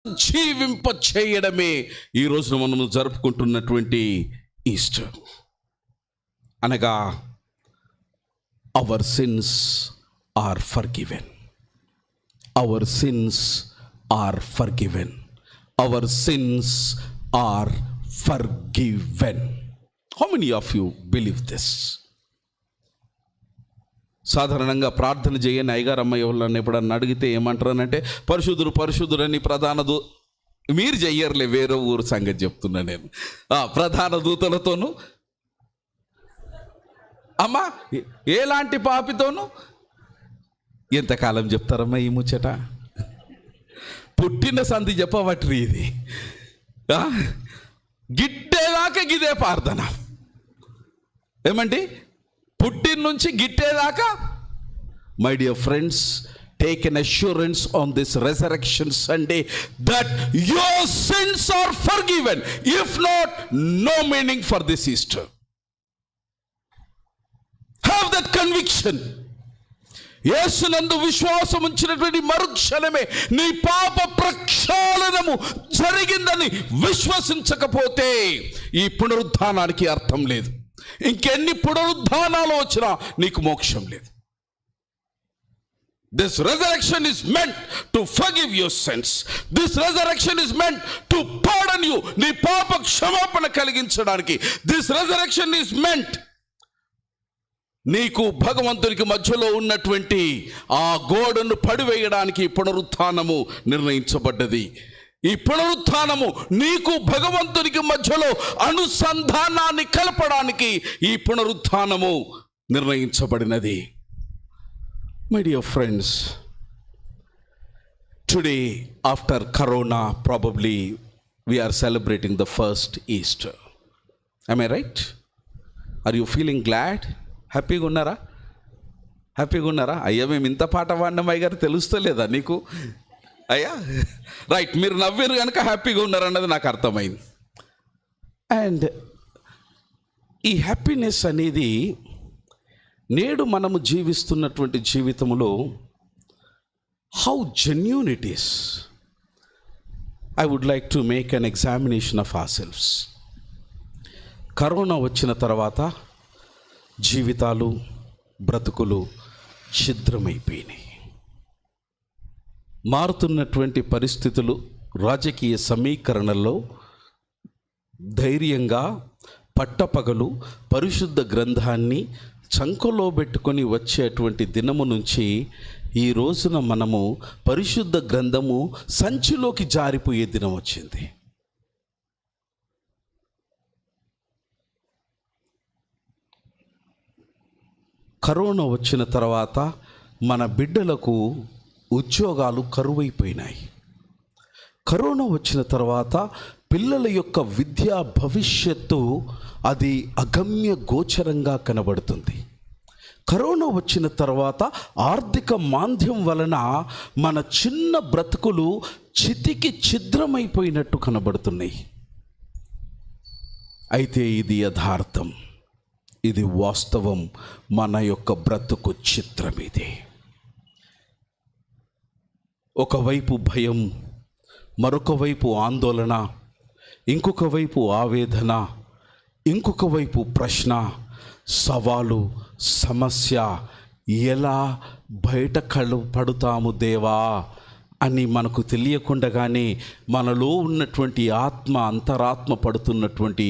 జీవింప చేయడమే ఈ రోజున మనము జరుపుకుంటున్నటువంటి ఈస్టర్. అనగా our sins are forgiven. Our sins are forgiven. Our sins are forgiven. How many of you believe this? సాధారణంగా ప్రార్థన చేయని అయ్యగారు అమ్మాయి వాళ్ళని ఎప్పుడన్నా అడిగితే ఏమంటారనంటే పరిశుద్ధుడు పరిశుద్ధుడు అని మీరు చెయ్యర్లే, వేరే ఊరు సంగతి చెప్తున్నా నేను. ప్రధాన దూతలతోనూ అమ్మా ఎలాంటి పాపితోనూ ఎంతకాలం చెప్తారమ్మా ఈ ముచ్చట? పుట్టిన సంధి చెప్పవట్రి ఇది. గిట్టేదాకా గిదే ప్రార్థన. ఏమండి? పుట్టిన నుంచి గిట్టేదాకా. My dear friends, take an assurance on this resurrection Sunday that your sins are forgiven. If not, no meaning for this Easter. Have that conviction. యేసునందు విశ్వాసం ఉంచినటువంటి మరుక్షణమే నీ పాప ప్రక్షాళనము జరిగిందని విశ్వసించకపోతే ఈ పునరుద్ధానానికి అర్థం లేదు. ఇంకెన్ని పునరుద్ధానాలు వచ్చినా నీకు మోక్షం లేదు. This resurrection is meant to forgive your sins. This resurrection is meant to pardon you. నీ పాప క్షమాపణ కలిగించడానికి. This resurrection is meant నీకు భగవంతునికి మధ్యలో ఉన్నటువంటి ఆ గోడను పడివేయడానికి పునరుత్థానము నిర్ణయించబడ్డది. ఈ పునరుత్థానము నీకు భగవంతునికి మధ్యలో అనుసంధానాన్ని కలపడానికి ఈ పునరుత్థానము నిర్ణయించబడినది. My dear friends, today after Corona, probably we are celebrating the first Easter. Am I right? Are you feeling glad? హ్యాపీగా ఉన్నారా? హ్యాపీగా ఉన్నారా? అయ్యా మేము ఇంత పాట పాడినాం అయ్య గారు, తెలుస్తలేదా నీకు? అయ్యా రైట్, మీరు నవ్వారు కనుక హ్యాపీగా ఉన్నారన్నది నాకు అర్థమైంది. అండ్ ఈ హ్యాపీనెస్ అనేది నేడు మనము జీవిస్తున్నటువంటి జీవితంలో how genuine it is. I would like to make an examination of ourselves. Corona వచ్చిన తర్వాత జీవితాలు, బ్రతుకులు ఛిద్రమైపోయినాయి. మారుతున్నటువంటి పరిస్థితులు, రాజకీయ సమీకరణల్లో ధైర్యంగా పట్టపగలు పరిశుద్ధ గ్రంథాన్ని చంకలో పెట్టుకొని వచ్చేటువంటి దినము నుంచి ఈ రోజున మనము పరిశుద్ధ గ్రంథము సంచిలోకి జారిపోయే దినం వచ్చింది. కరోనా వచ్చిన తర్వాత మన బిడ్డలకు ఉద్యోగాలు కరువైపోయినాయి. కరోనా వచ్చిన తర్వాత పిల్లల యొక్క విద్యా భవిష్యత్తు అది అగమ్య గోచరంగా కనబడుతుంది. కరోనా వచ్చిన తర్వాత ఆర్థిక మాంద్యం వలన మన చిన్న బ్రతుకులు చితికి ఛిద్రమైపోయినట్టు కనబడుతున్నాయి. అయితే ఇది యథార్థం, ఇది వాస్తవం. మన యొక్క బ్రతుకు చిత్రం ఇది. ఒకవైపు భయం, మరొక వైపు ఆందోళన, ఇంకొక వైపు ఆవేదన, ఇంకొక వైపు ప్రశ్న, సవాలు, సమస్య. ఎలా బయట పడుతాము దేవా అని మనకు తెలియకుండానే మనలో ఉన్నటువంటి ఆత్మ, అంతరాత్మ పడుతున్నటువంటి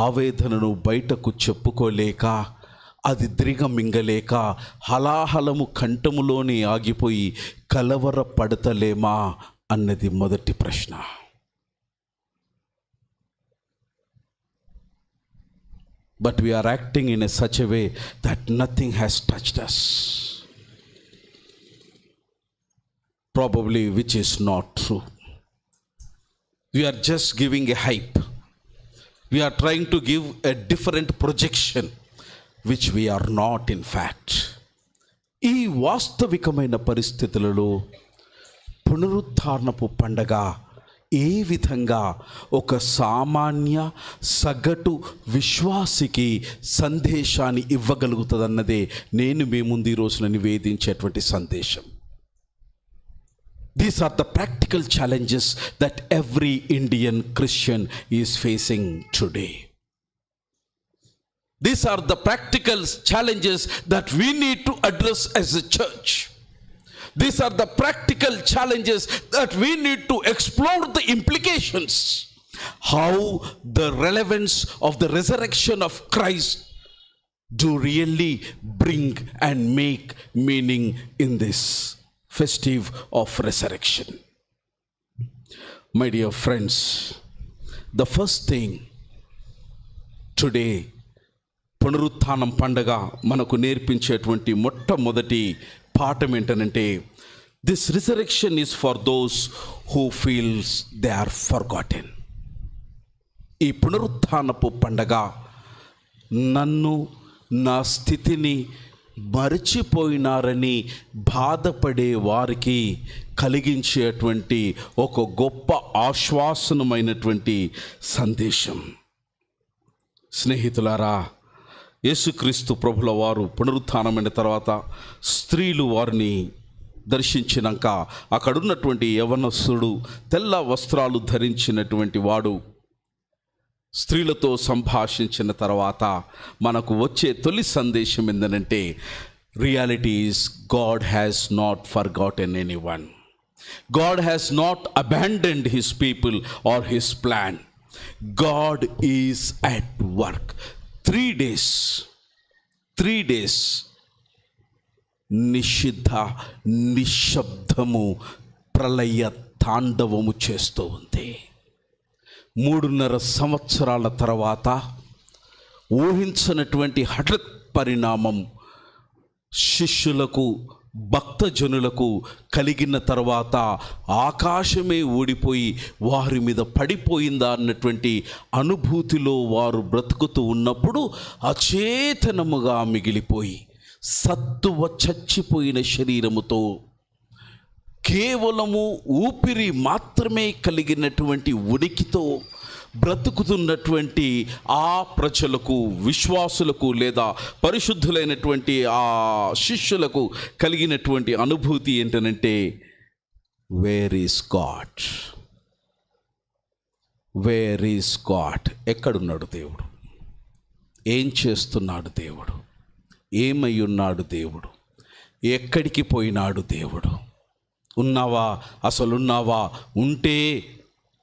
ఆవేదనను బయటకు చెప్పుకోలేక, అది దిగమింగలేక హలాహలము కంఠములోని ఆగిపోయి కలవర పడతలేమా అన్నది మొదటి ప్రశ్న. But we are acting in such a way that nothing has touched us. Probably which is not true. We are just giving a hype. We are trying to give a different projection which we are not in fact. ఈ వాస్తవికమైన పరిస్థితులలో పునరుత్థానపు పండగ ఏ విధంగా ఒక సామాన్య సగటు విశ్వాసికి సందేశాన్ని ఇవ్వగలుగుతుందన్నదే నేను మీ ముందు ఈ రోజున నివేదించేటువంటి సందేశం. These are the practical challenges that every Indian Christian is facing today. These are the practical challenges that we need to address as a church. These are the practical challenges that we need to explore the implications. How the relevance of the resurrection of Christ do really bring and make meaning in this festive of resurrection. My dear friends, the first thing today, పునరుత్థానం పండగ మనకు నేర్పించేటువంటి మొట్టమొదటి పాఠం ఏంటనంటే, this resurrection is for those who feels they are forgotten. ఈ పునరుత్థానపు పండగ నన్ను, నా స్థితిని మరచిపోయినారని బాధపడే వారికి కలిగించేటువంటి ఒక గొప్ప ఆశ్వాసనమైనటువంటి సందేశం. స్నేహితులారా, యేసుక్రీస్తు ప్రభుల వారు పునరుత్థానమైన తర్వాత స్త్రీలు వారిని దర్శించినాక అక్కడున్నటువంటి యవనస్తుడు తెల్ల వస్త్రాలు ధరించినటువంటి వాడు స్త్రీలతో సంభాషించిన తర్వాత మనకు వచ్చే తొలి సందేశం ఏంటంటే, reality is God has not forgotten anyone. God has not abandoned his people or his plan. God is at work. 3 days నిశ్శబ్దము ప్రళయ తాండవము చేస్తూ ఉంది. 3.5 సంవత్సరాల తర్వాత ఊహించనటువంటి హఠాత్ పరిణామం శిష్యులకు, భక్తజనులకు కలిగిన తర్వాత ఆకాశమే ఊడిపోయి వారి మీద పడిపోయిందా అన్నటువంటి అనుభూతిలో వారు బ్రతుకుతూ ఉన్నప్పుడు అచేతనముగా మిగిలిపోయి సత్తువ చచ్చిపోయిన శరీరముతో కేవలము ఊపిరి మాత్రమే కలిగినటువంటి ఉనికితో బ్రతుకుతున్నటువంటి ఆ ప్రజలకు, విశ్వాసులకు లేదా పరిశుద్ధులైనటువంటి ఆ శిష్యులకు కలిగినటువంటి అనుభూతి ఏంటనంటే, where is God, where is God. ఎక్కడున్నాడు దేవుడు? ఏం చేస్తున్నాడు దేవుడు? ఏమై ఉన్నాడు దేవుడు? ఎక్కడికి పోయినాడు దేవుడు? ఉన్నావా? అసలున్నావా? ఉంటే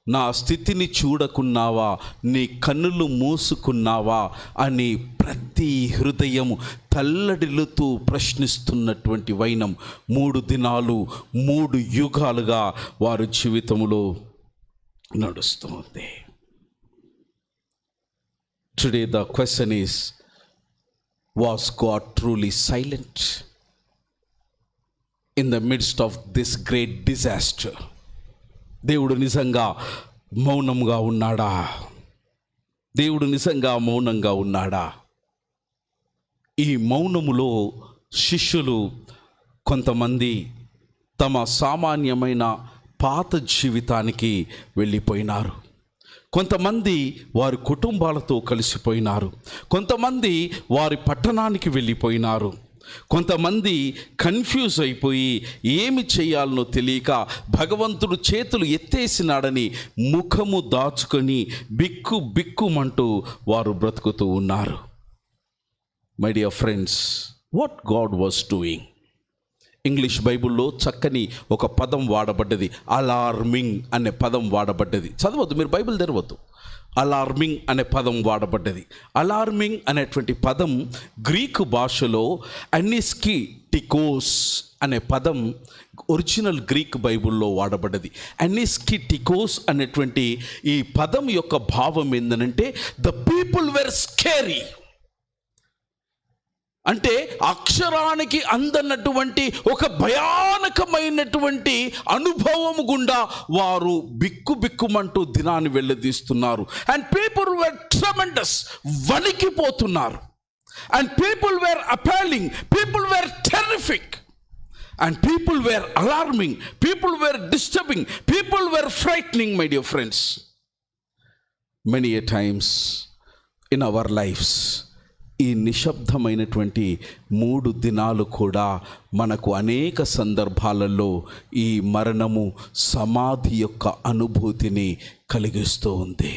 నా స్థితిని చూడకున్నావా? నీ కన్నులు మూసుకున్నావా అని ప్రతి హృదయం తల్లడిల్లుతూ ప్రశ్నిస్తున్నటువంటి వైనం 3 దినాలు 3 యుగాలుగా వారి జీవితంలో నడుస్తుంది. Today the question is, was God truly silent in the midst of this great disaster? దేవుడు నిజంగా మౌనంగా ఉన్నాడా? దేవుడు నిజంగా మౌనంగా ఉన్నాడా? ఈ మౌనములో శిష్యులు కొంతమంది తమ సామాన్యమైన పాత జీవితానికి వెళ్ళిపోయినారు. కొంతమంది వారి కుటుంబాలతో కలిసిపోయినారు. కొంతమంది వారి పట్టణానికి వెళ్ళిపోయినారు. కొంతమంది కన్ఫ్యూజ్ అయిపోయి ఏమి చేయాలనో తెలియక భగవంతుడు చేతులు ఎత్తేసినాడని ముఖము దాచుకొని బిక్కుమంటూ వారు బ్రతుకుతూ ఉన్నారు. My dear friends, what God was doing? English బైబిల్లో చక్కని ఒక పదం వాడబడ్డది, అలార్మింగ్ అనే పదం వాడబడ్డది. చదవద్దు, మీరు బైబిల్ తెరవద్దు. అలార్మింగ్ అనే పదం వాడబడ్డది. అలార్మింగ్ అనేటువంటి పదం గ్రీకు భాషలో అనిస్కిటికోస్ అనే పదం ఒరిజినల్ గ్రీక్ బైబిల్లో వాడబడ్డది. అనిస్కిటికోస్ అనేటువంటి ఈ పదం యొక్క భావం ఏంటంటే, ద పీపుల్ వెర్ స్కేరీ. అంటే అక్షరానికి అందనటువంటి ఒక భయానకమైనటువంటి అనుభవము గుండా వారు బిక్కుమంటూ దినాన్ని వెళ్ళదీస్తున్నారు. అండ్ పీపుల్ వేర్ ట్రెమెండస్, వణికిపోతున్నారు. And people were appalling, people were terrific, and people were alarming, people were disturbing, people were frightening. My dear friends, many a times in our lives, ఈ నిశ్శబ్దమైనటువంటి 3 దినాలు కూడా మనకు అనేక సందర్భాలలో ఈ మరణము, సమాధి యొక్క అనుభూతిని కలిగిస్తూ ఉంది.